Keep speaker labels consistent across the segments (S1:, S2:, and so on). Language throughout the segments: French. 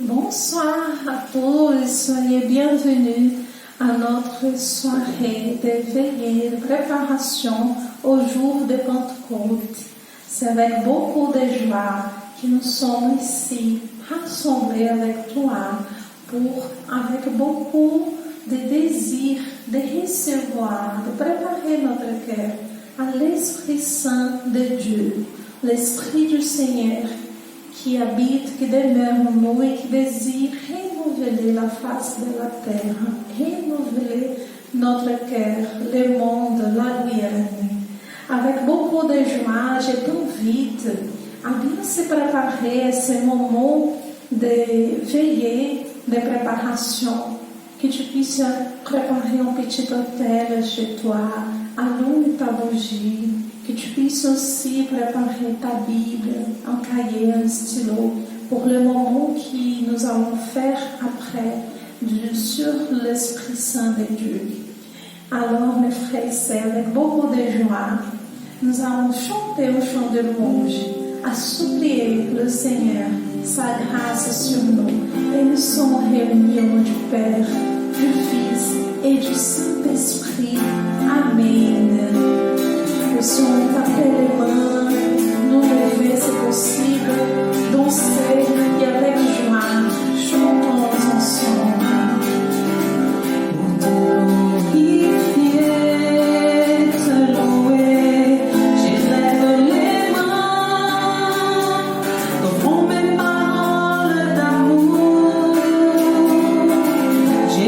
S1: Bonsoir à tous et soyez bienvenus à notre soirée de veillée, de préparation au jour de Pentecôte. C'est avec beaucoup de joie que nous sommes ici, rassemblés avec toi, avec beaucoup de désir de recevoir, de préparer notre cœur à l'Esprit Saint de Dieu, l'Esprit du Seigneur qui habite, qui demeure en nous et qui désire renouveler la face de la terre, renouveler notre cœur, le monde, la Guyane. Avec beaucoup de joie, je t'invite à bien se préparer à ce moment de veillée, de préparation, que tu puisses préparer un petit hôtel chez toi, allume ta bougie, que tu puisses aussi préparer ta Bible, un cahier, un stylo, pour le moment que nous allons faire après sur l'Esprit Saint de Dieu. Alors, mes frères et sœurs, avec beaucoup de joie, nous allons chanter au chant de louange, à supplier le Seigneur sa grâce sur nous. Et nous sommes réunis au nom du Père, du Fils et du Saint-Esprit. Amen. Que si on taper les mains, nous lever, c'est possible, danser et avec joie, chantons ensemble.
S2: J'ai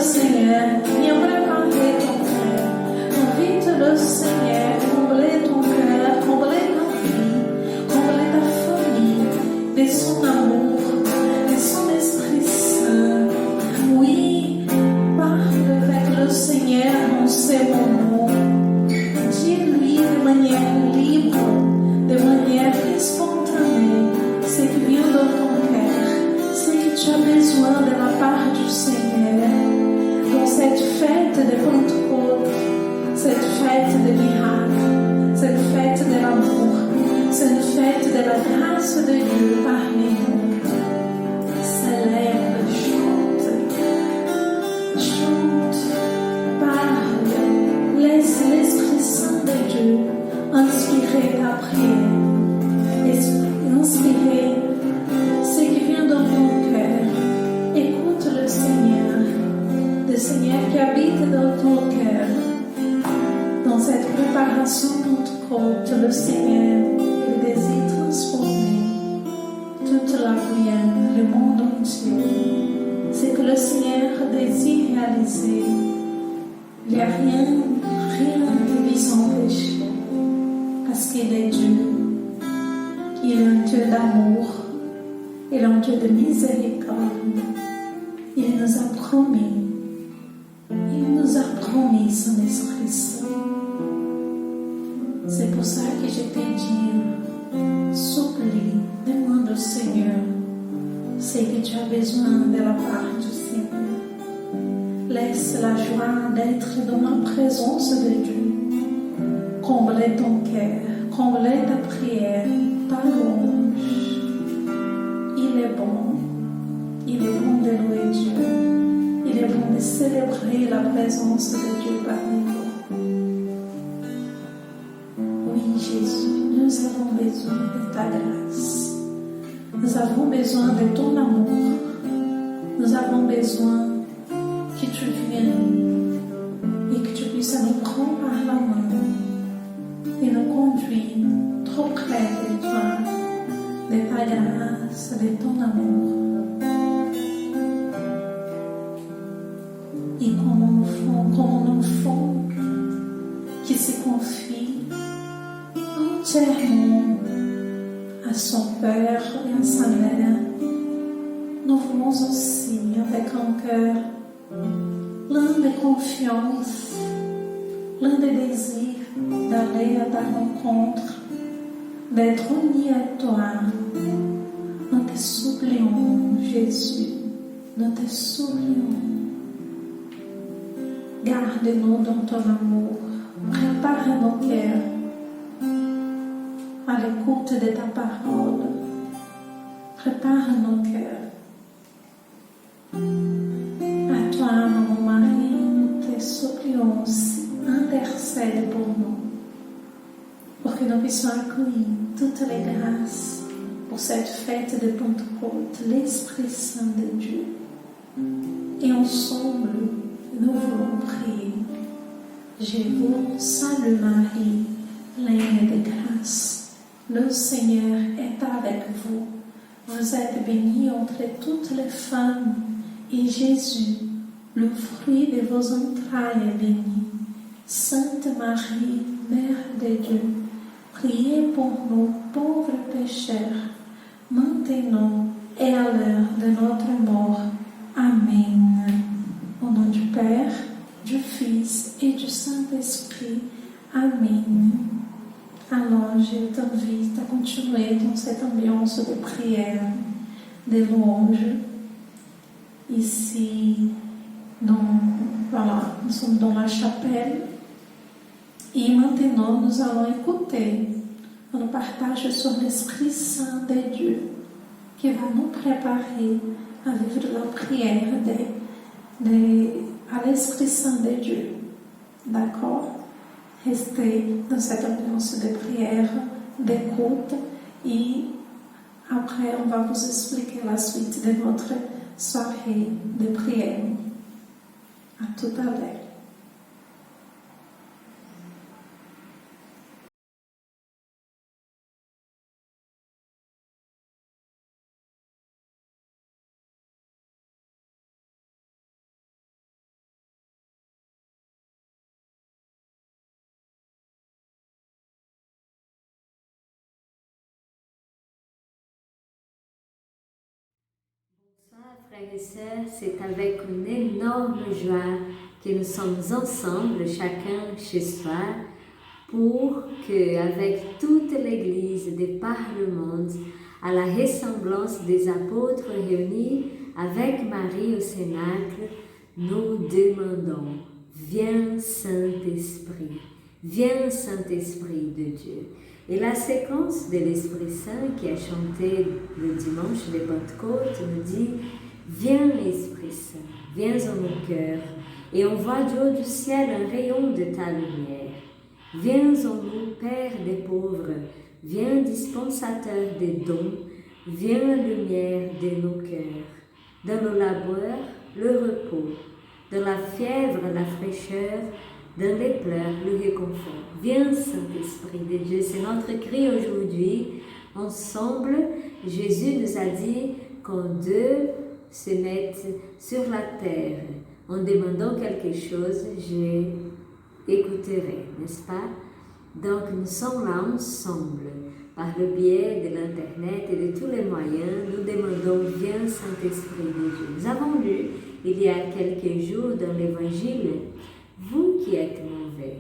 S1: Seigneur, viens préparer ton cœur. Invite le Seigneur, combler ton cœur, combler ta vie, combler ta famille, de son amour, de son Esprit Saint. Oui, parle avec le Seigneur en ces moments. Dis-lui de manière libre, de manière spontanée, ce qui vient dans ton cœur, ce que tu as besoin de la part du Seigneur. Dans cette fête de Pentecôte, cette fête de miracle, cette fête de l'amour, cette fête de la grâce de Dieu parmi nous. Célèbre, chante, parle, laisse l'Esprit Saint de Dieu inspirer ta prière, inspirer ce qui vient dans ton cœur. Écoute le Seigneur qui habite dans ton cœur. Dans cette préparation Pentecôte, le Seigneur, il désire transformer toute la Guyane, le monde entier. C'est que le Seigneur désire réaliser. Il n'y a rien qui lui s'empêche. Parce qu'il est Dieu. Il est un Dieu d'amour. Il est un Dieu de miséricorde. Il nous a promis. Il nous a promis son Esprit Saint. C'est pour ça que je t'ai dit, supplie, demande au Seigneur ce que tu as besoin de la part du Seigneur. Laisse la joie d'être dans la présence de Dieu. Combler ton cœur, combler ta prière, ta louange. Il est bon de louer Dieu. Il est bon de célébrer la présence de Dieu parmi nous. Oui, Jésus, nous avons besoin de ta grâce. Nous avons besoin de ton amour. Nous avons besoin que tu viennes et que tu puisses nous prendre par la main et nous conduire trop près de toi, de ta grâce, de ton amour. Et comme un enfant qui se confie entièrement à son père et à sa mère, nous voulons aussi, avec un cœur plein de confiance, plein de désir d'aller à ta rencontre, d'être unis à toi. Nous te supplions, Jésus, nous te supplions. Garde-nous dans ton amour. Prépare nos cœurs à l'écoute de ta parole. Prépare nos cœurs. À toi, mon Marie, nous te supplions aussi. Intercède pour nous, pour que nous puissions accueillir toutes les grâces pour cette fête de Pentecôte, l'Esprit Saint de Dieu. Et ensemble, nous voulons prier. Je vous salue Marie, pleine de grâce. Le Seigneur est avec vous. Vous êtes bénie entre toutes les femmes, et Jésus, le fruit de vos entrailles, est béni. Sainte Marie, Mère de Dieu, priez pour nous pauvres pécheurs, maintenant et à l'heure de notre mort. Amen. Au nom du Père, du Fils et du Saint-Esprit. Amen. Alors, je t'invite à continuer dans cette ambiance de prière, de louange. Ici, nous sommes dans la chapelle. Et maintenant, nous allons écouter un partage sur l'Esprit Saint de Dieu qui va nous préparer à vivre la prière à l'Esprit Saint de Dieu. D'accord? Restez dans cette ambiance de prière, d'écoute, et après on va vous expliquer la suite de notre soirée de prière. À tout à l'heure.
S2: Frères et sœurs, c'est avec une énorme joie que nous sommes ensemble, chacun chez soi, pour que, avec toute l'Église de par le monde, à la ressemblance des apôtres réunis avec Marie au Cénacle, nous demandons, viens Saint-Esprit, viens Saint-Esprit de Dieu. Et la séquence de l'Esprit Saint qui a chanté le dimanche de Pentecôte nous dit, viens Esprit Saint, viens en nos cœurs, et on voit du haut du ciel un rayon de ta lumière. Viens en nous, Père des pauvres, viens dispensateur des dons, viens lumière de nos cœurs. Dans nos labeurs, le repos, dans la fièvre, la fraîcheur, dans les pleurs, le réconfort. Viens Saint-Esprit de Dieu, c'est notre cri aujourd'hui. Ensemble, Jésus nous a dit quand deux se mettent sur la terre en demandant quelque chose, j'écouterai, n'est-ce pas? Donc nous sommes là ensemble, par le biais de l'Internet et de tous les moyens, nous demandons, viens Saint-Esprit de Dieu. Nous avons lu, il y a quelques jours dans l'Évangile, vous qui êtes mauvais,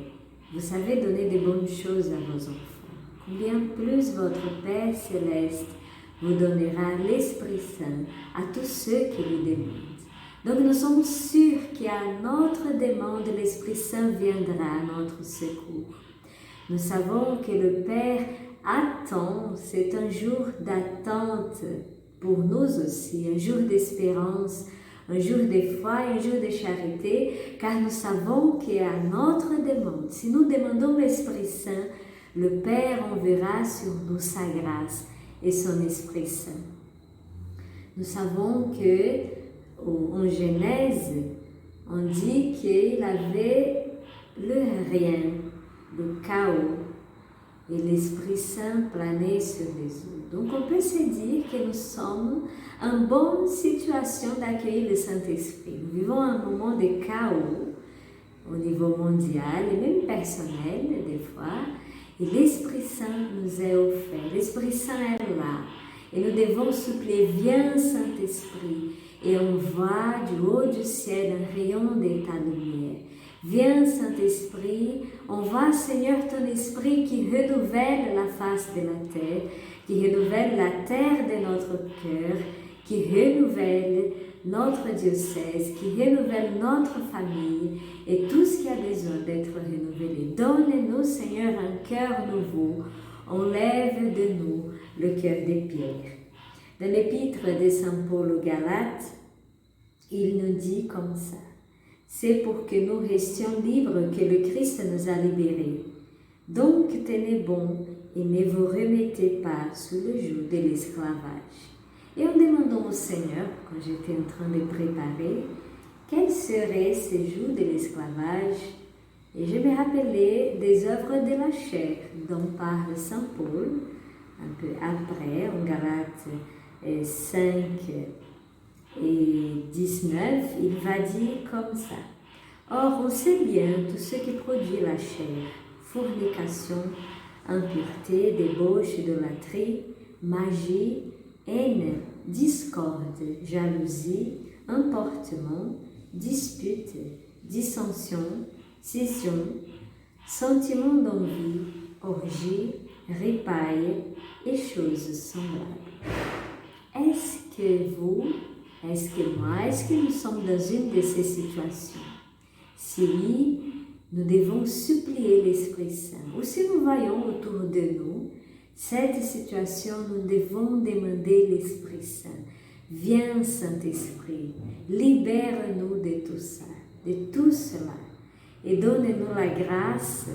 S2: vous savez donner de bonnes choses à vos enfants. Combien plus votre Père Céleste vous donnera l'Esprit Saint à tous ceux qui lui demandent. Donc nous sommes sûrs qu'à notre demande, l'Esprit Saint viendra à notre secours. Nous savons que le Père attend, c'est un jour d'attente pour nous aussi, un jour d'espérance, un jour de foi, un jour de charité, car nous savons qu'à notre demande, si nous demandons l'Esprit Saint, le Père enverra sur nous sa grâce et son Esprit Saint. Nous savons que en Genèse, on dit qu'il avait le rien, le chaos, et l'Esprit Saint planait sur les eaux. Donc on peut se dire que nous sommes en bonne situation d'accueillir le Saint-Esprit. Nous vivons un moment de chaos au niveau mondial et même personnel des fois, et l'Esprit Saint nous est offert. L'Esprit Saint est là, et nous devons supplier, viens Saint-Esprit, et on voit du haut du ciel un rayon de ta lumière. Viens Saint-Esprit, on voit Seigneur ton Esprit qui renouvelle la face de la terre, qui renouvelle la terre de notre cœur, qui renouvelle notre diocèse, qui renouvelle notre famille et tout ce qui a besoin d'être renouvelé. Donne-nous Seigneur un cœur nouveau, enlève de nous le cœur des pierres. Dans l'épître de Saint Paul aux Galates, il nous dit comme ça. C'est pour que nous restions libres que le Christ nous a libérés. Donc tenez bon et ne vous remettez pas sous le joug de l'esclavage. Et en demandant au Seigneur, quand j'étais en train de préparer, quel serait ce joug de l'esclavage, et je me rappelais des œuvres de la chair dont parle Saint Paul, un peu après, en Galates 5 et 19, il va dire comme ça. Or, on sait bien tout ce qui produit la chair, fornication, impureté, débauche, idolâtrie, magie, haine, discorde, jalousie, emportement, dispute, dissension, scission, sentiment d'envie, orgie, ripaille et choses semblables. Est-ce que vous, est-ce que moi, est-ce que nous sommes dans une de ces situations? Si oui, nous devons supplier l'Esprit Saint. Ou si nous voyons autour de nous cette situation, nous devons demander l'Esprit Saint. Viens Saint-Esprit, libère-nous de tout ça, de tout cela. Et donne-nous la grâce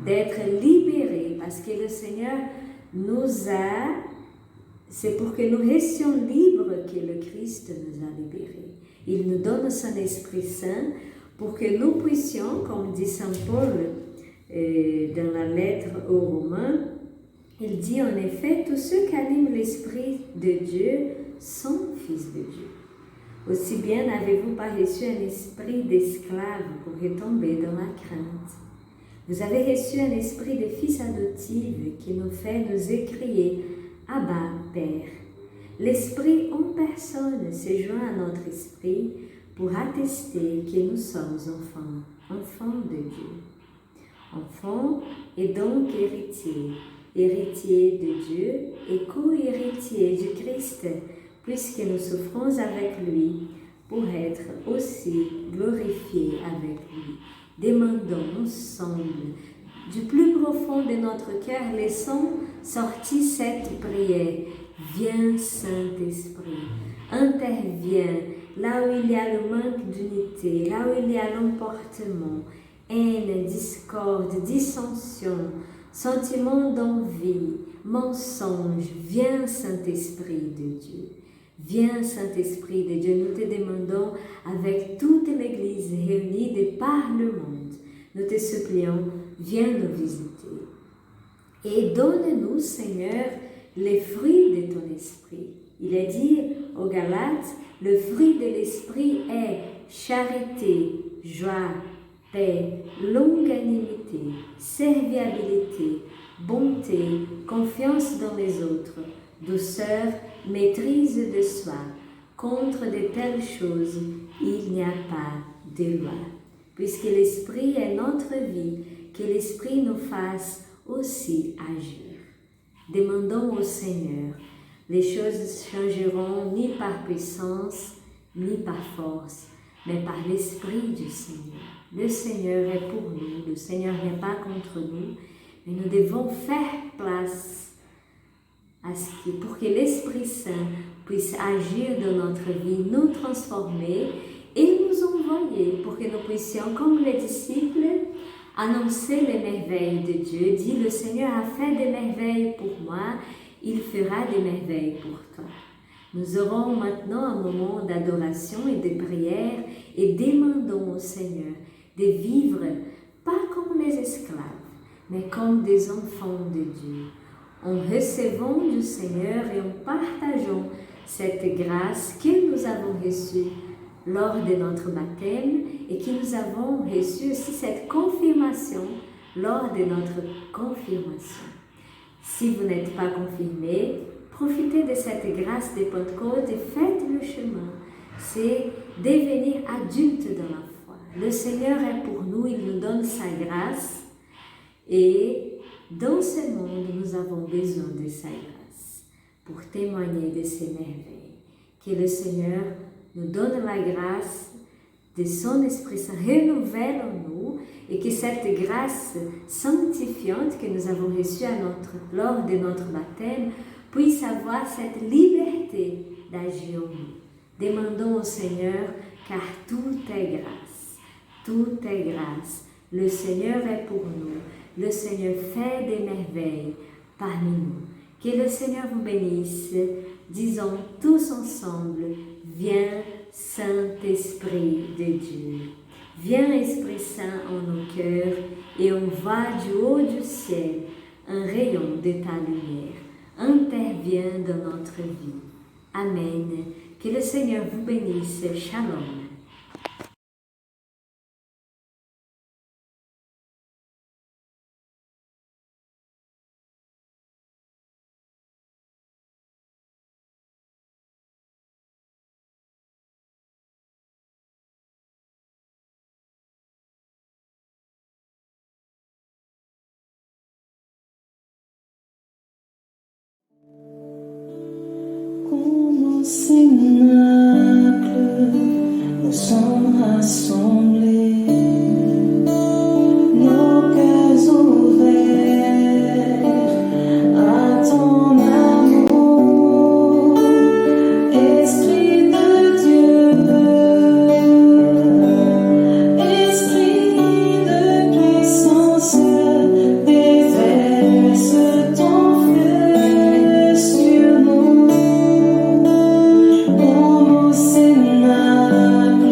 S2: d'être libérés parce que le Seigneur nous a, c'est pour que nous restions libres que le Christ nous a libérés. Il nous donne son Esprit Saint pour que nous puissions, comme dit Saint Paul dans la lettre aux Romains, il dit en effet, tous ceux qui animent l'Esprit de Dieu sont fils de Dieu. Aussi bien n'avez-vous pas reçu un esprit d'esclave pour retomber dans la crainte. Vous avez reçu un esprit de fils adoptif qui nous fait nous écrier « Abba, Père ». l'Esprit en personne s'est joint à notre esprit pour attester que nous sommes enfants de Dieu. Enfants et donc héritiers, héritiers de Dieu et co-héritiers du Christ, puisque nous souffrons avec lui pour être aussi glorifiés avec lui. Demandons ensemble, du plus profond de notre cœur, laissons sortir cette prière. Viens Saint-Esprit, interviens là où il y a le manque d'unité, là où il y a l'emportement, haine, discorde, dissension, sentiment d'envie, mensonge. Viens Saint-Esprit de Dieu. Viens Saint-Esprit de Dieu, nous te demandons avec toute l'Église réunie de par le monde. Nous te supplions, viens nous visiter. Et donne-nous, Seigneur, les fruits de ton esprit. Il est dit aux Galates, le fruit de l'esprit est charité, joie, paix, longanimité, serviabilité, bonté, confiance dans les autres, douceur, maîtrise de soi. Contre de telles choses, il n'y a pas de loi. Puisque l'esprit est notre vie, que l'esprit nous fasse aussi agir. Demandons au Seigneur, les choses changeront ni par puissance, ni par force, mais par l'Esprit du Seigneur. Le Seigneur est pour nous, le Seigneur n'est pas contre nous, mais nous devons faire place pour que l'Esprit Saint puisse agir dans notre vie, nous transformer et nous envoyer pour que nous puissions, comme les disciples, annoncer les merveilles de Dieu. Dit, le Seigneur a fait des merveilles pour moi, il fera des merveilles pour toi. Nous aurons maintenant un moment d'adoration et de prière et demandons au Seigneur de vivre pas comme les esclaves, mais comme des enfants de Dieu, en recevant du Seigneur et en partageant cette grâce que nous avons reçue lors de notre baptême et que nous avons reçu aussi cette confirmation lors de notre confirmation. Si vous n'êtes pas confirmé, profitez de cette grâce de Pentecôte et faites le chemin. C'est devenir adulte dans la foi. Le Seigneur est pour nous, il nous donne sa grâce et dans ce monde, nous avons besoin de sa grâce pour témoigner de ses merveilles. Que le Seigneur nous donne la grâce de son Esprit Saint, renouvelle en nous et que cette grâce sanctifiante que nous avons reçue lors de notre baptême puisse avoir cette liberté d'agir en nous. Demandons au Seigneur, car tout est grâce. Tout est grâce. Le Seigneur est pour nous. Le Seigneur fait des merveilles parmi nous. Que le Seigneur vous bénisse. Disons tous ensemble, viens Saint-Esprit de Dieu. Viens Esprit Saint en nos cœurs et envoie du haut du ciel un rayon de ta lumière. Interviens dans notre vie. Amen. Que le Seigneur vous bénisse. Shalom.
S1: Comme au cénacle, nous sommes rassemblés, nos cœurs ouverts à ton amour, Esprit de Dieu, Esprit de puissance, déverse ton feu sur nous. Comme au cénacle,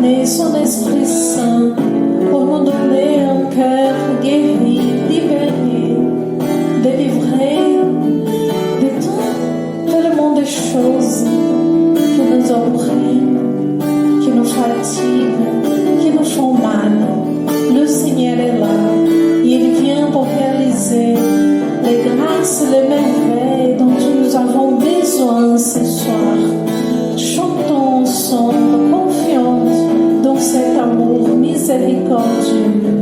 S1: donner son Esprit Saint, pour nous donner un cœur guéri, libéré, délivré de tout tellement de choses qui nous oppriment, qui nous fatiguent, qui nous font mal. Le Seigneur est là et il vient pour réaliser les grâces, les merveilles dont nous avons besoin ce soir. Chantons ensemble, confiance dans cet amour miséricordieux.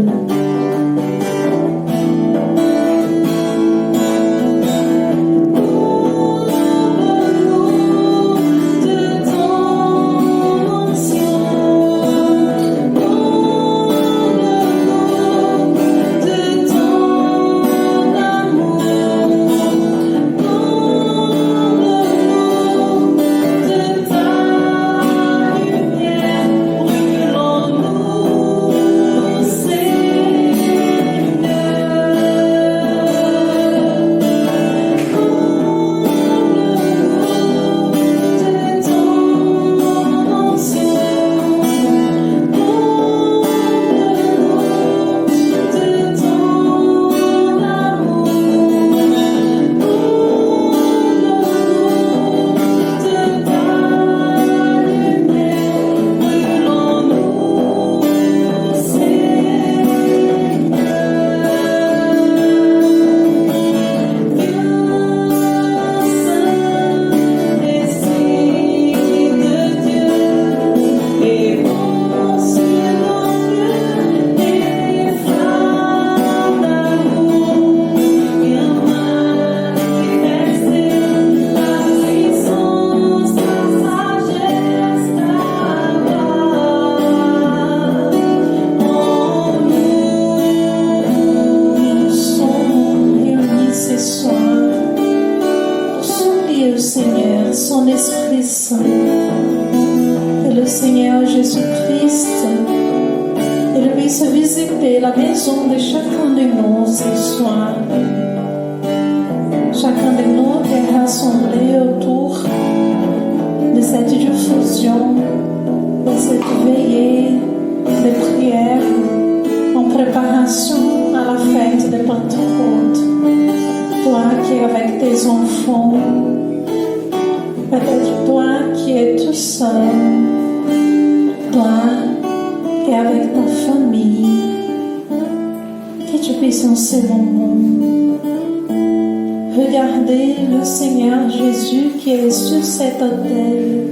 S1: Regardez le Seigneur Jésus qui est sur cet autel.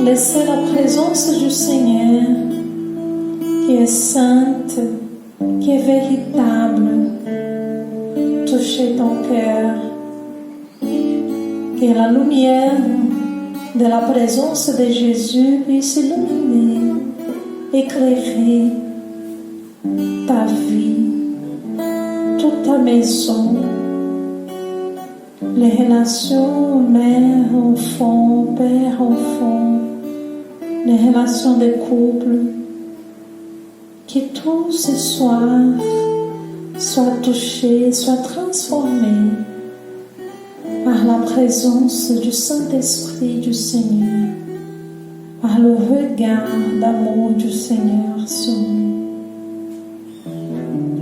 S1: Laissez la présence du Seigneur qui est sainte, qui est véritable, toucher ton cœur. Que la lumière de la présence de Jésus puisse illuminer, éclairer ta vie, toute ta maison, les relations mère-enfant, père-enfant, les relations de couple, que tout ce soir soit touché, soit transformé par la présence du Saint-Esprit du Seigneur, par le regard d'amour du Seigneur sur nous.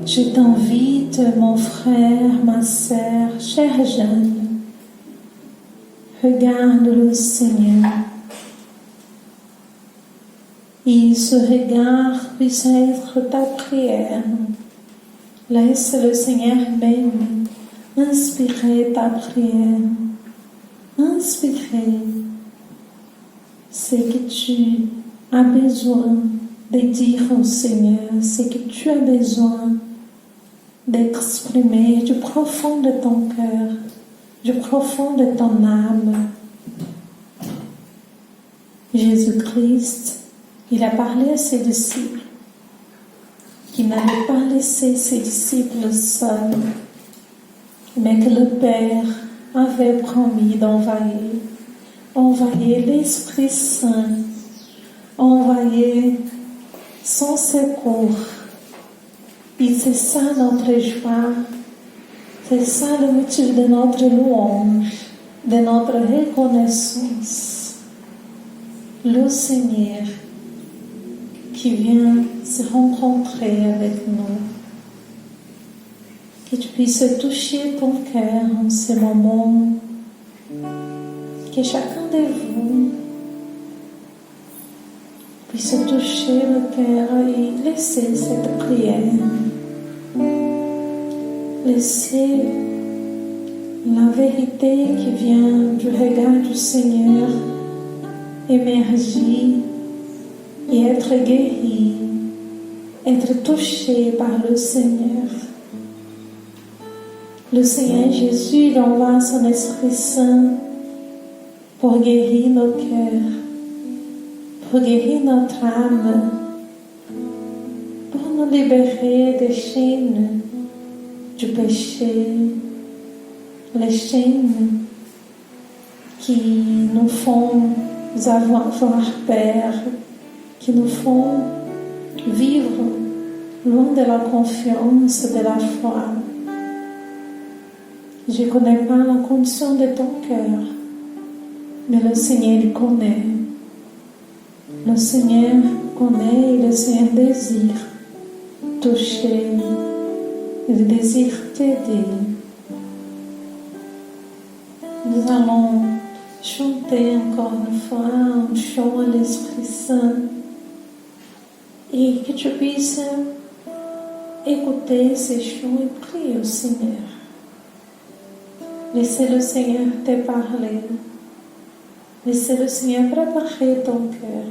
S1: Je t'invite, mon frère, ma sœur, chère Jeanne, regarde le Seigneur. Et ce regard puisse être ta prière. Laisse le Seigneur même inspirer ta prière. Inspirer ce que tu as besoin de dire au Seigneur, ce que tu as besoin d'exprimer du profond de ton cœur, du profond de ton âme. Jésus-Christ, il a parlé à ses disciples, qu'il n'allait pas laisser ses disciples seuls, mais que le Père avait promis d'envoyer l'Esprit Saint, envoyer son secours. Et c'est ça notre joie, c'est ça le motif de notre louange, de notre reconnaissance. le Seigneur qui vient se rencontrer avec nous. Que tu puisses toucher ton cœur en ce moment. Que chacun de vous puisse toucher le cœur et laisser cette prière. Laisser la vérité qui vient du regard du Seigneur émerger et être guéri, être touché par le Seigneur. Le Seigneur Jésus, il envoie son Esprit Saint pour guérir nos cœurs, pour guérir notre âme, pour nous libérer des chaînes du péché, les chaînes qui nous font avoir peur, qui nous font vivre loin de la confiance, de la foi. Je ne connais pas la condition de ton cœur, mais le Seigneur il connaît. Le Seigneur connaît et le Seigneur désire toucher, il désire t'aider. Nous allons chanter encore une fois un chant à l'Esprit Saint et que tu puisses écouter ces chants et prier au Seigneur. Laissez le Seigneur te parler. Laissez le Seigneur préparer ton cœur.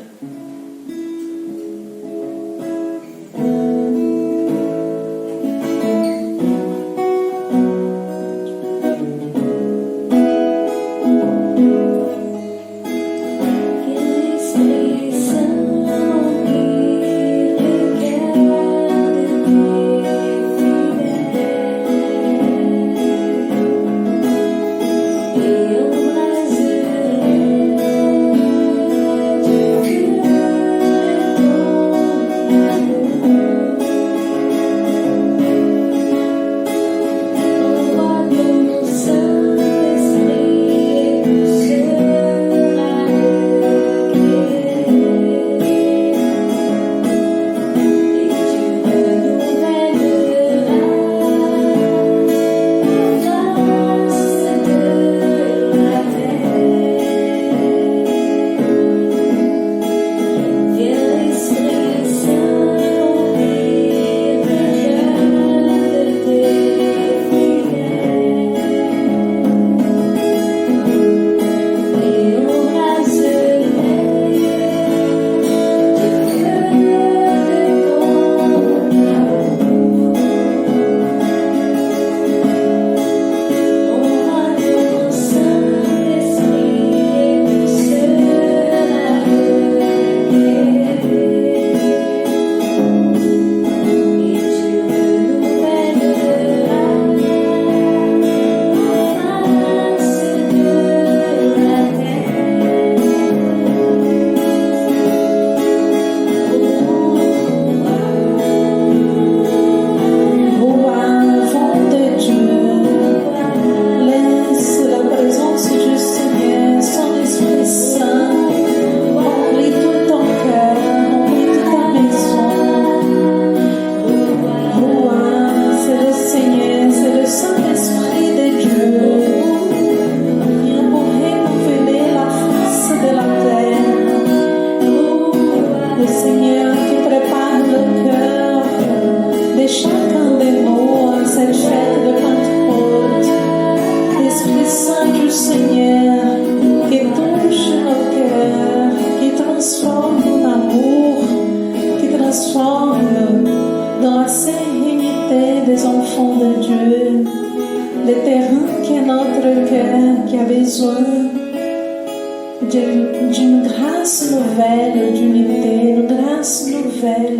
S1: D'une grâce nouvelle d'unité, une grâce nouvelle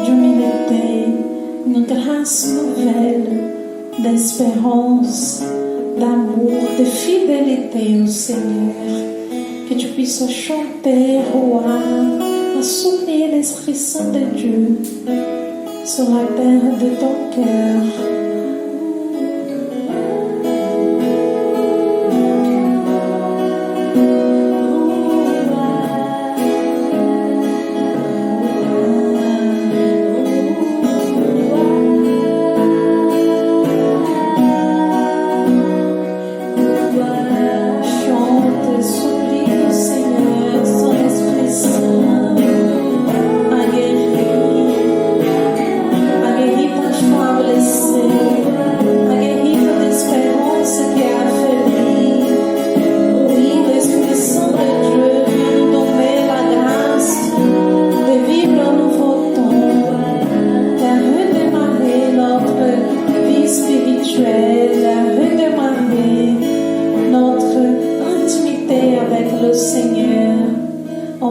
S1: d'humilité, une grâce nouvelle d'espérance, d'amour, de fidélité au Seigneur. Que tu puisses chanter, roi, assommer l'Esprit Saint de Dieu sur la terre de ton cœur.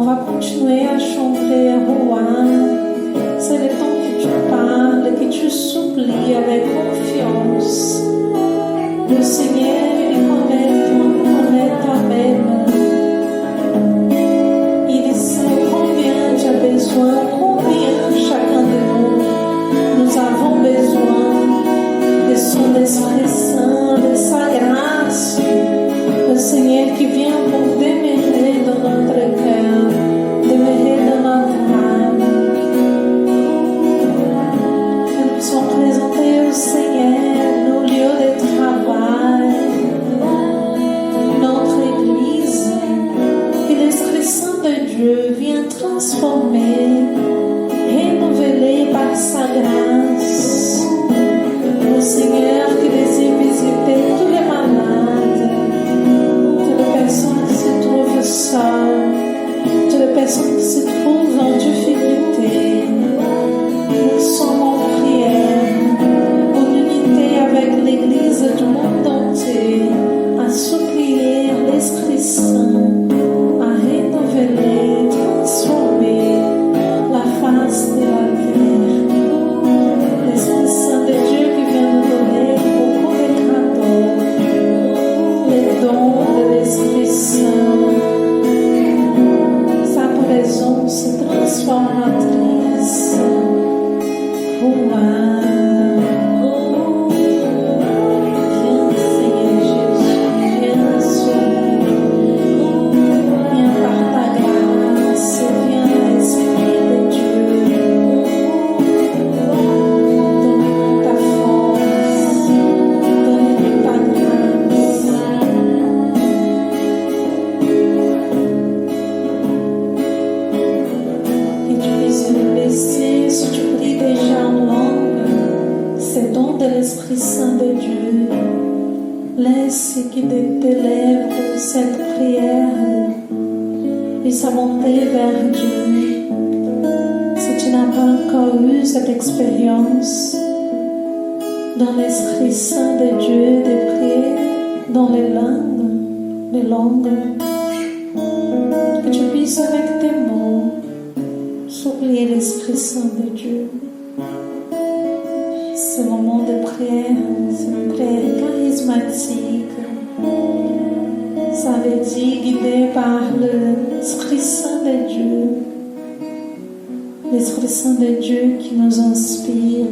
S1: va continuer à chanter Roi. C'est le temps que tu parles, que tu supplies avec confiance. Le Seigneur, il connaît toi-même. Il sait combien tu as besoin, combien chacun de nous avons besoin de son Esprit Saint, de sa grâce. Le Seigneur qui vient pour demeurer dans notre cœur, demeurer dans notre âme. Nous puissions présenter au Seigneur nos lieux de travail, notre Église, que l'Esprit Saint de Dieu vient transformer, renouveler par sa grâce. Le Seigneur qui désire visiter tous les malades, toutes les personnes qui se trouvent seules, toutes les personnes qui se trouvent en difficulté. Nous sommes en prière, en unité avec l'Église du monde entier, à supplier l'Esprit Saint, à renouveler, transformer la face de la terre. L'Esprit Saint de Dieu qui vient nous donner beaucoup de cadeaux, les dons de l'Esprit Saint, sa présence transformatrice. L'Esprit Saint de Dieu, laisse qu'il t'élève cette prière et sa montée vers Dieu. Si tu n'as pas encore eu cette expérience dans l'Esprit Saint de Dieu, de prier dans les langues, que tu puisses avec tes mots supplier l'Esprit Saint de Dieu. Ce moment de prière, c'est une prière charismatique. Ça veut dire guidé par l'Esprit Saint de Dieu. L'Esprit Saint de Dieu qui nous inspire.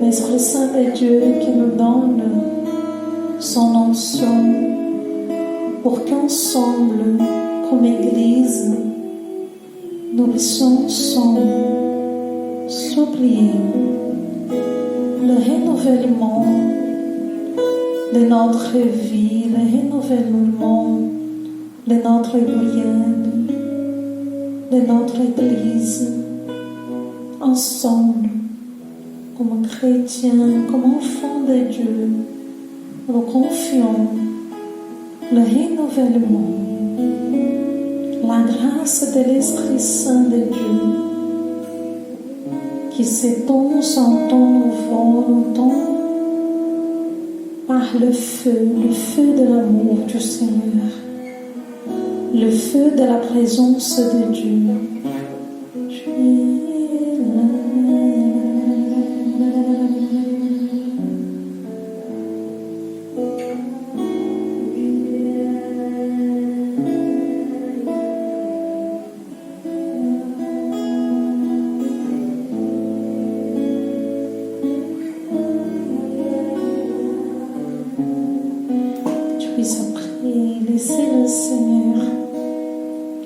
S1: L'Esprit Saint de Dieu qui nous donne son onction pour qu'ensemble, comme Église, nous puissions ensemble supplier le renouvellement de notre vie, le renouvellement de notre Guyane, de notre Église, ensemble, comme chrétiens, comme enfants de Dieu, nous confions le renouvellement, la grâce de l'Esprit Saint de Dieu, qui s'étonce en temps nouveau, en temps par le feu de l'amour du Seigneur, le feu de la présence de Dieu.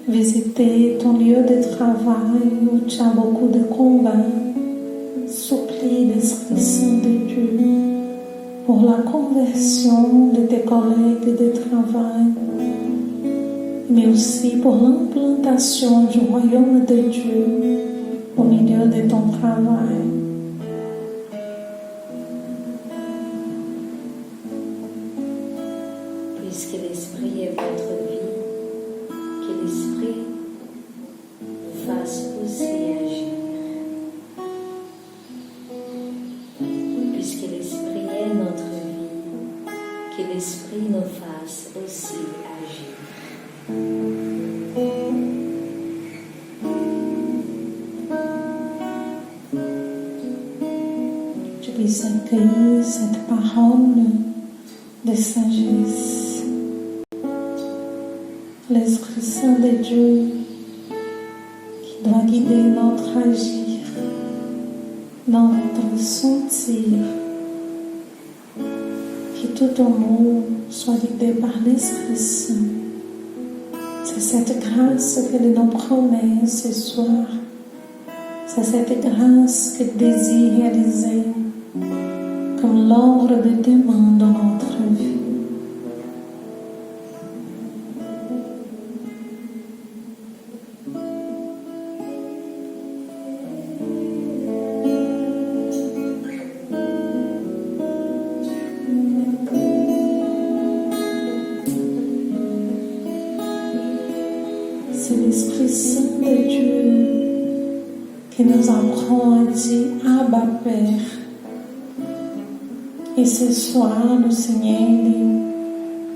S1: Visiter ton lieu de travail où tu as beaucoup de combats. Supplie l'Esprit Saint de Dieu pour la conversion de tes collègues de travail, mais aussi pour l'implantation du royaume de Dieu au milieu de ton travail.
S2: Puisque l'Esprit est votre vie, que l'Esprit fasse aussi agir. Puisque l'Esprit est notre vie, que l'Esprit nous fasse aussi agir.
S1: puisse accueillir cette parole de sagesse. L'Esprit Saint de Dieu qui doit guider notre agir, notre sentir, que tout amour soit guidé par l'Esprit Saint. C'est cette grâce que nous promet ce soir. C'est cette grâce que désire réaliser comme l'ordre de demande dans notre vie. C'est l'Esprit Saint de Dieu qui nous apprend à dire Abba Père. Et ce soir, le Seigneur nous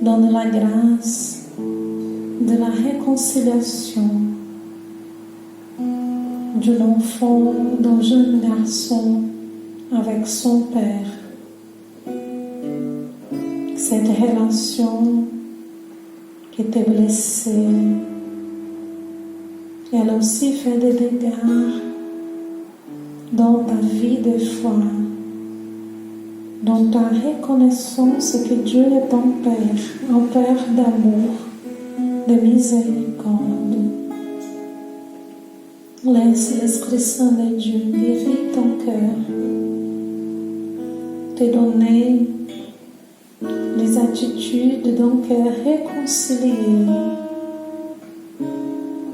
S1: donne la grâce de la réconciliation d'un enfant, d'un jeune garçon avec son Père. Cette relation qui était blessée, elle a aussi fait des dégâts dans ta vie de foi, dans ta reconnaissance que Dieu est ton Père, un Père d'amour, de miséricorde. Laisse l'Esprit Saint de Dieu guérir ton cœur, te donner les attitudes d'un cœur réconcilié,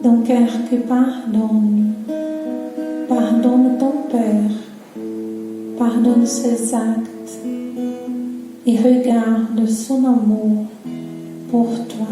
S1: d'un cœur qui pardonne. Pardonne ton Père, pardonne ses actes et regarde son amour pour toi.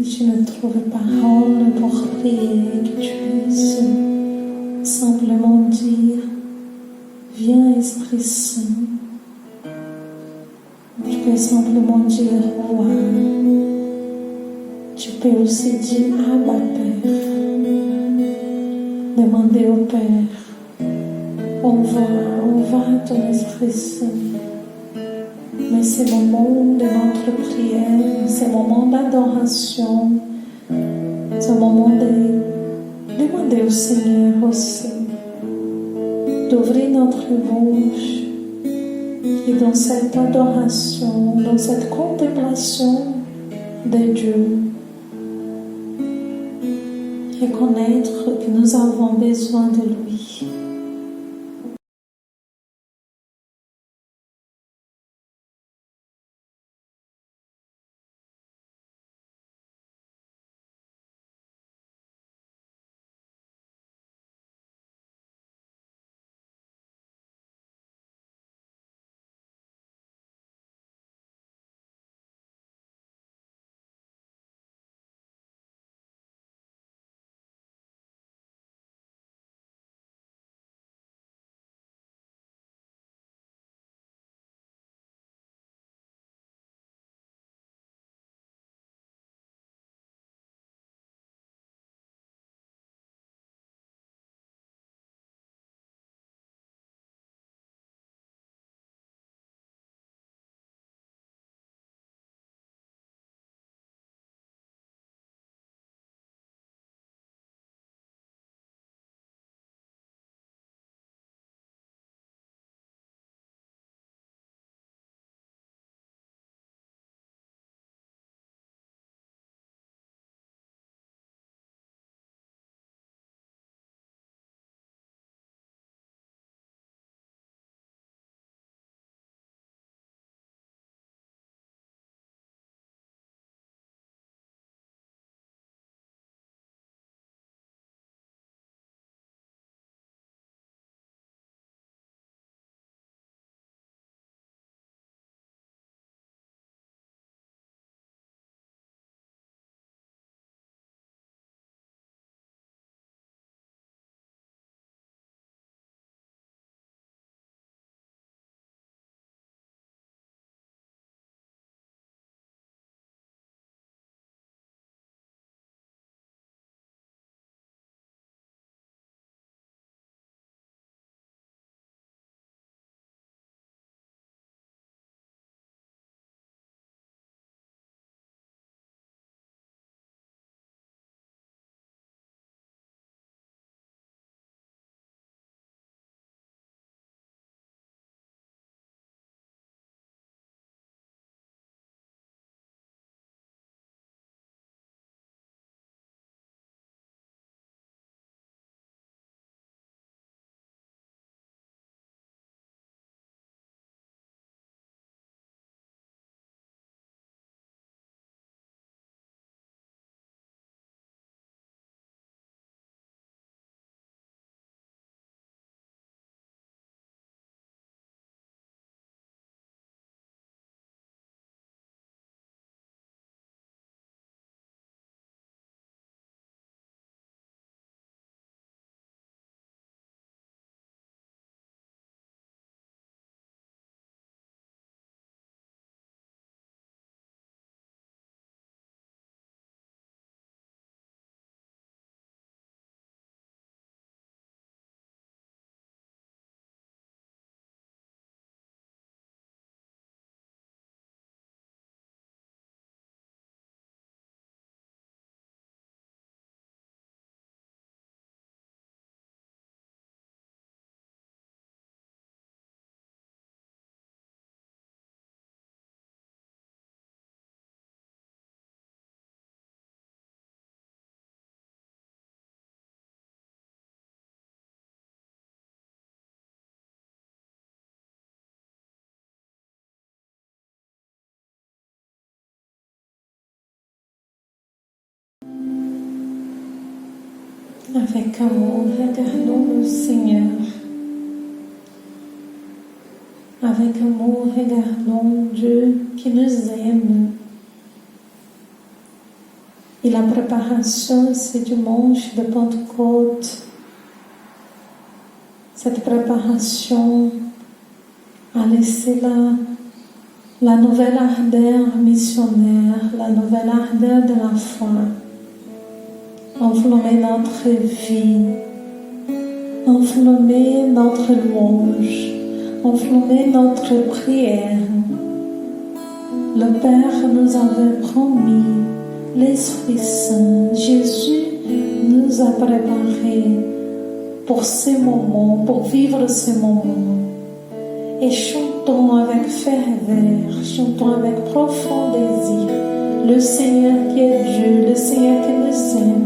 S1: Si tu ne trouves parole pour prier, que tu puisses simplement dire viens Esprit Saint. Tu peux simplement dire roi. Tu peux aussi dire Abba Père. Demander au Père, envoie ton Esprit Saint. Mais ces moments de notre prière, ces moments d'adoration, ce moment de demander au Seigneur aussi d'ouvrir notre bouche et dans cette adoration, dans cette contemplation de Dieu, reconnaître que nous avons besoin de lui. Avec amour, regardons le Seigneur. Avec amour, regardons Dieu qui nous aime. Et la préparation, c'est dimanche de Pentecôte. Cette préparation a laissé la nouvelle ardeur missionnaire, la nouvelle ardeur de la foi, enflammer notre vie, enflammer notre louange, enflammer notre prière. Le Père nous avait promis l'Esprit Saint. Jésus nous a préparés pour ces moments, pour vivre ces moments. Et chantons avec ferveur, chantons avec profond désir le Seigneur qui est Dieu, le Seigneur qui nous aime.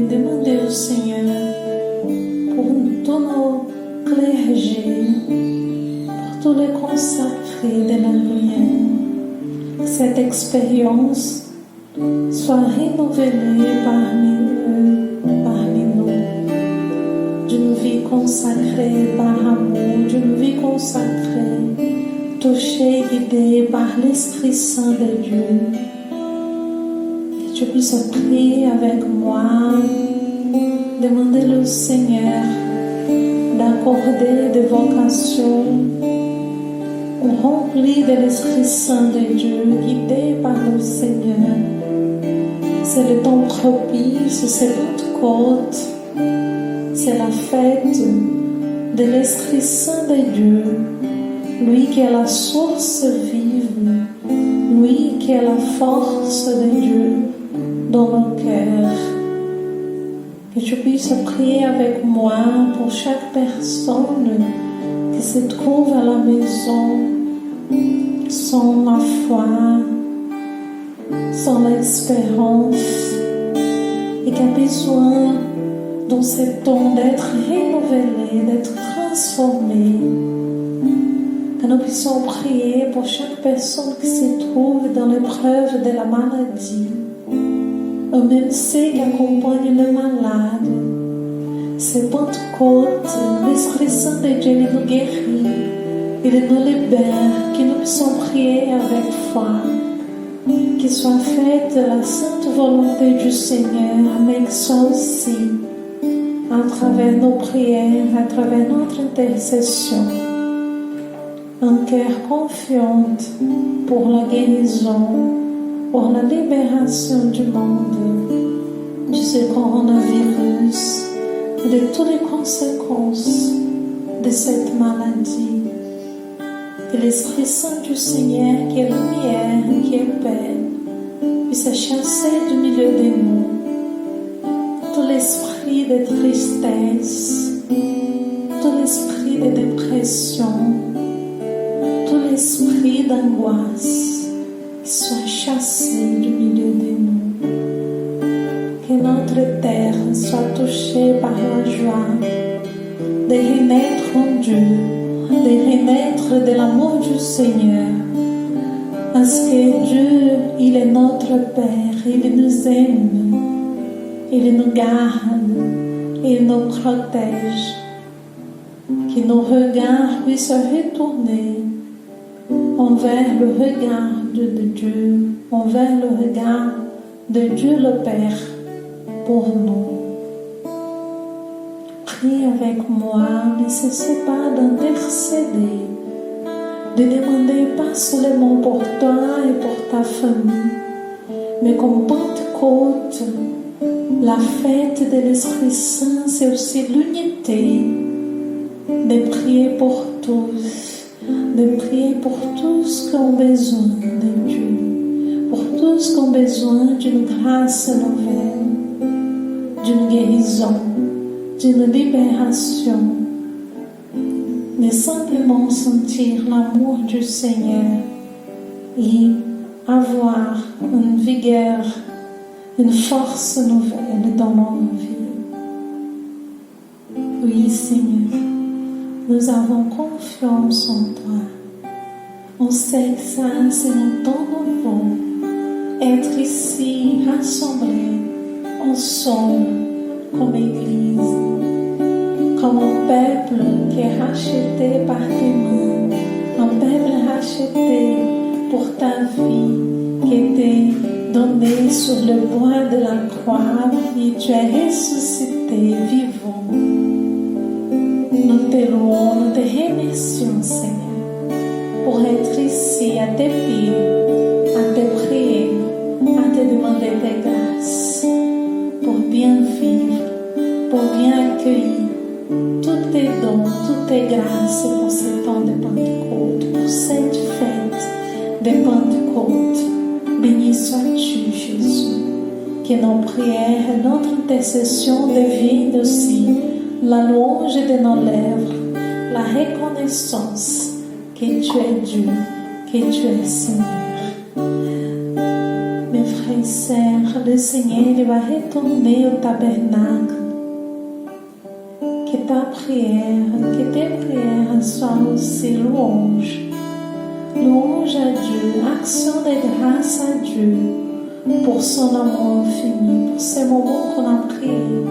S1: Demandez au Seigneur pour tout nos clergés, pour tous les consacrés de la prière, que cette expérience soit renouvelée parmi eux, parmi nous, d'une vie consacrée par amour, d'une vie consacrée, touchée, guidée par l'Esprit Saint de Dieu. Que tu puisses prier avec moi, demander au Seigneur d'accorder des vocations remplies de l'Esprit Saint de Dieu, guidées par le Seigneur. C'est le temps propice, c'est Pentecôte, c'est la fête de l'Esprit Saint de Dieu, lui qui est la source vive, lui qui est la force de Dieu dans nos cœurs. Que tu puisses prier avec moi pour chaque personne qui se trouve à la maison sans la foi, sans l'espérance et qui a besoin dans ce temps d'être renouvelé, d'être transformé. Que nous puissions prier pour chaque personne qui se trouve dans l'épreuve de la maladie, ou même ceux qui accompagnent le malade. C'est Pentecôte, l'Esprit Saint de Dieu nous guérit, il nous libère, que nous puissions prier avec foi. Qu'il soit faite la sainte volonté du Seigneur, mais que soit aussi à travers nos prières, à travers notre intercession, un cœur confiant pour la guérison, pour la libération du monde, de ce coronavirus et de toutes les conséquences de cette maladie. Que l'Esprit Saint du Seigneur, qui est lumière, qui est paix, puisse chasser du milieu de nous tout l'esprit de tristesse, tout l'esprit de dépression, tout l'esprit d'angoisse, qui soit chassé du milieu de nous. Que notre terre soit touchée par la joie de renaître en Dieu, de renaître de l'amour du Seigneur, parce que Dieu, il est notre Père, il nous aime, il nous garde, il nous protège. Que nos regards puissent retourner envers le regard de Dieu, envers le regard de Dieu le Père pour nous. Prie avec moi, ne cessez pas d'intercéder, de demander pas seulement pour toi et pour ta famille, mais comme Pentecôte, la fête de l'Esprit Saint, c'est aussi l'unité, de prier pour tous, de prier pour tous qui ont besoin de Dieu, pour tous qui ont besoin d'une grâce nouvelle, d'une guérison, d'une libération, mais simplement sentir l'amour du Seigneur et avoir une vigueur, une force nouvelle dans nos vies. Oui, Seigneur, nous avons confiance en toi. On sait que ça, c'est un temps nouveau. Être ici, rassemblés, ensemble, comme Église, comme un peuple qui est racheté par tes mains, un peuple racheté pour ta vie, qui était donné sur le bois de la croix, et tu es ressuscité, vivant. Nous te louons, nous te remercions, Seigneur, pour être ici à tes pieds, à te prier, à te demander tes grâces, pour bien vivre, pour bien accueillir tous tes dons, toutes tes grâces pour ce temps de Pentecôte, pour cette fête de Pentecôte. Béni sois-tu, Jésus, que nos prières et notre intercession deviennent aussi la louange de nos lèvres, la reconnaissance que tu es Dieu, que tu es Seigneur. Mes frères et sœurs, le Seigneur il va retourner au tabernacle. Que ta prière, que tes prières soient aussi louange. Louange à Dieu, action de grâce à Dieu pour son amour infini, pour ces moments qu'on a prié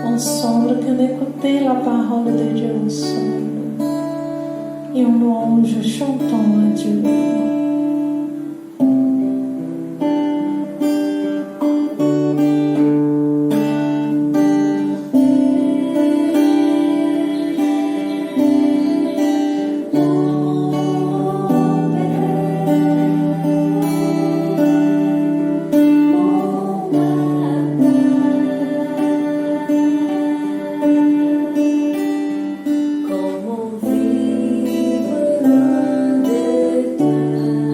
S1: ensemble, qu'on écoutait la parole de Dieu ensemble. Et en louange, chantons à Dieu.
S2: Comment vivre loin de toi?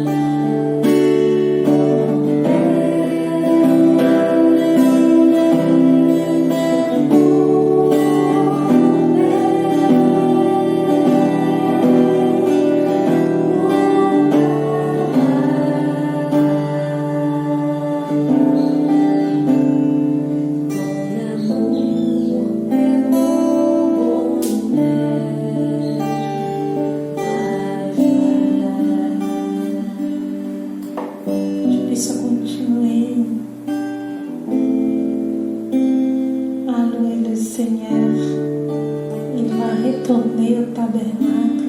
S1: retourner au tabernacle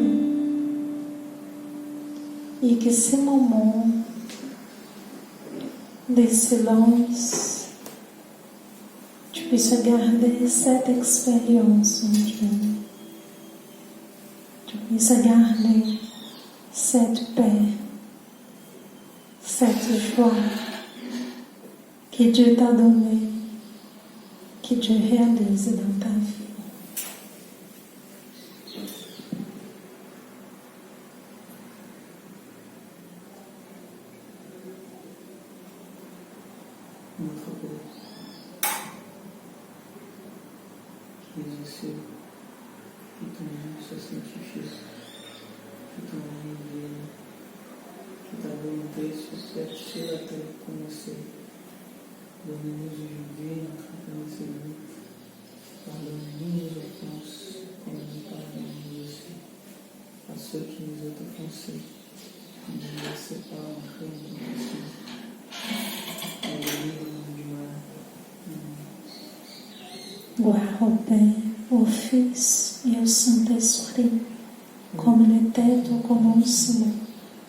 S1: et que ces moments de silence, tu puisses garder cette expérience en Dieu. Tu puisses garder cette paix, cette joie que Dieu t'a donnée, que Dieu réalise dans ta vie.
S3: Notre Père, qui es aux cieux, que ton nom soit sanctifié, que ton règne vienne, que ta volonté soit faite sur la terre comme au ciel. Donne-nous aujourd'hui notre pain quotidien. Pardonne-nous nos offenses, comme nous pardonnons aussi à ceux qui nous ont offensés. Ne nous laissez pas entrer en tentation.
S1: Gloire au Père, au Fils et au Saint-Esprit, comme il était au commencement,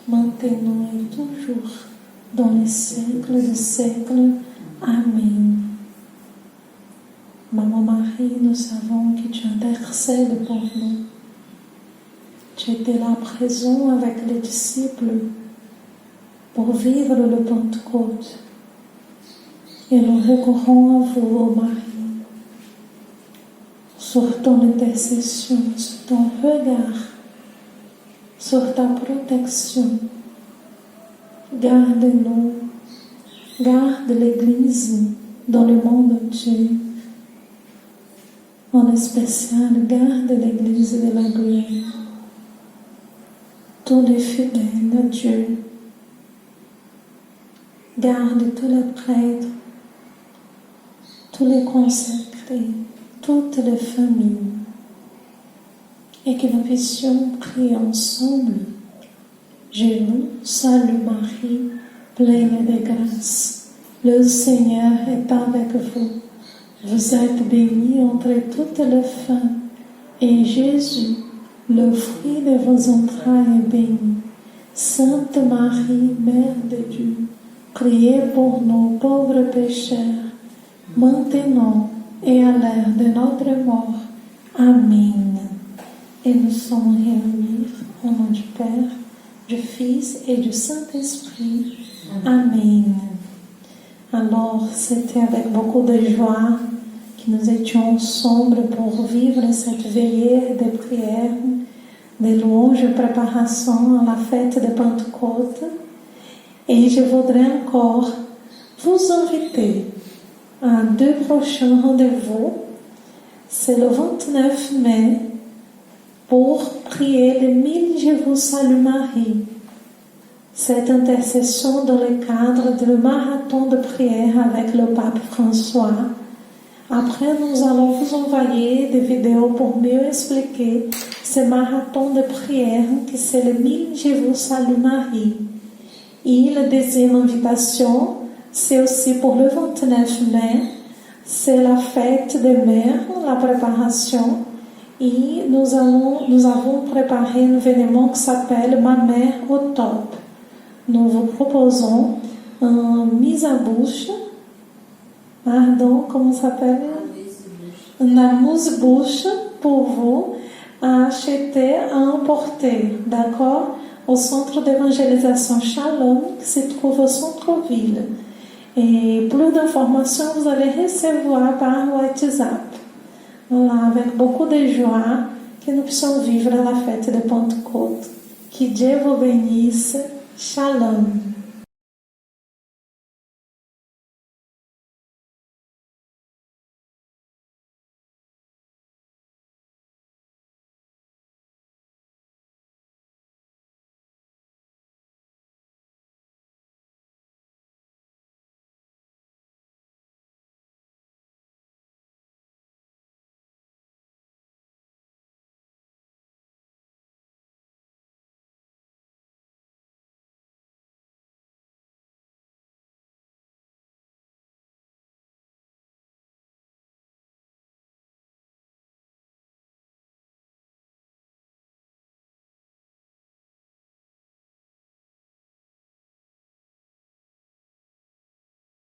S1: maintenant et toujours, dans les siècles des siècles. Amen. Maman Marie, nous savons que tu intercèdes pour nous. Tu étais là présent avec les disciples pour vivre le Pentecôte. Et nous recourons à vous, ô Marie, sur ton intercession, sur ton regard, sur ta protection. Garde-nous, garde l'Église dans le monde entier. En spécial, garde l'Église de la gloire. Tous les fidèles à Dieu. Garde tous les prêtres, tous les consacrés, toutes les familles, et que nous puissions prier ensemble. Je vous salue Marie, pleine de grâce. Le Seigneur est avec vous. Vous êtes bénie entre toutes les femmes, et Jésus, le fruit de vos entrailles, est béni. Sainte Marie, Mère de Dieu, priez pour nous pauvres pécheurs, maintenant et à l'heure de notre mort. Amen. Et nous sommes réunis au nom du Père, du Fils et du Saint-Esprit. Amen. Alors, c'était avec beaucoup de joie que nous étions ensemble pour vivre cette veillée de prière, de louange et préparation à la fête de Pentecôte. Et je voudrais encore vous inviter à 2 prochains rendez-vous. C'est le 29 mai pour prier le 1000 Je vous salue Marie. Cette intercession dans le cadre du marathon de prière avec le pape François. Après, nous allons vous envoyer des vidéos pour mieux expliquer ce marathon de prière qui c'est le 1000 Je vous salue Marie. Et la deuxième invitation, c'est aussi pour le 29 mai, c'est la fête des mères, la préparation. Et nous avons préparé un événement qui s'appelle Ma mère au top. Nous vous proposons une mise à bouche, comment ça s'appelle? Une amuse-bouche pour vous à acheter, à emporter, d'accord? Au centre d'évangélisation Shalom, qui se trouve au centre-ville. Et plus d'informations, vous allez recevoir par WhatsApp. Voilà, avec beaucoup de joie, que nous puissions vivre la fête de Pentecôte. Que Dieu vous bénisse. Shalom.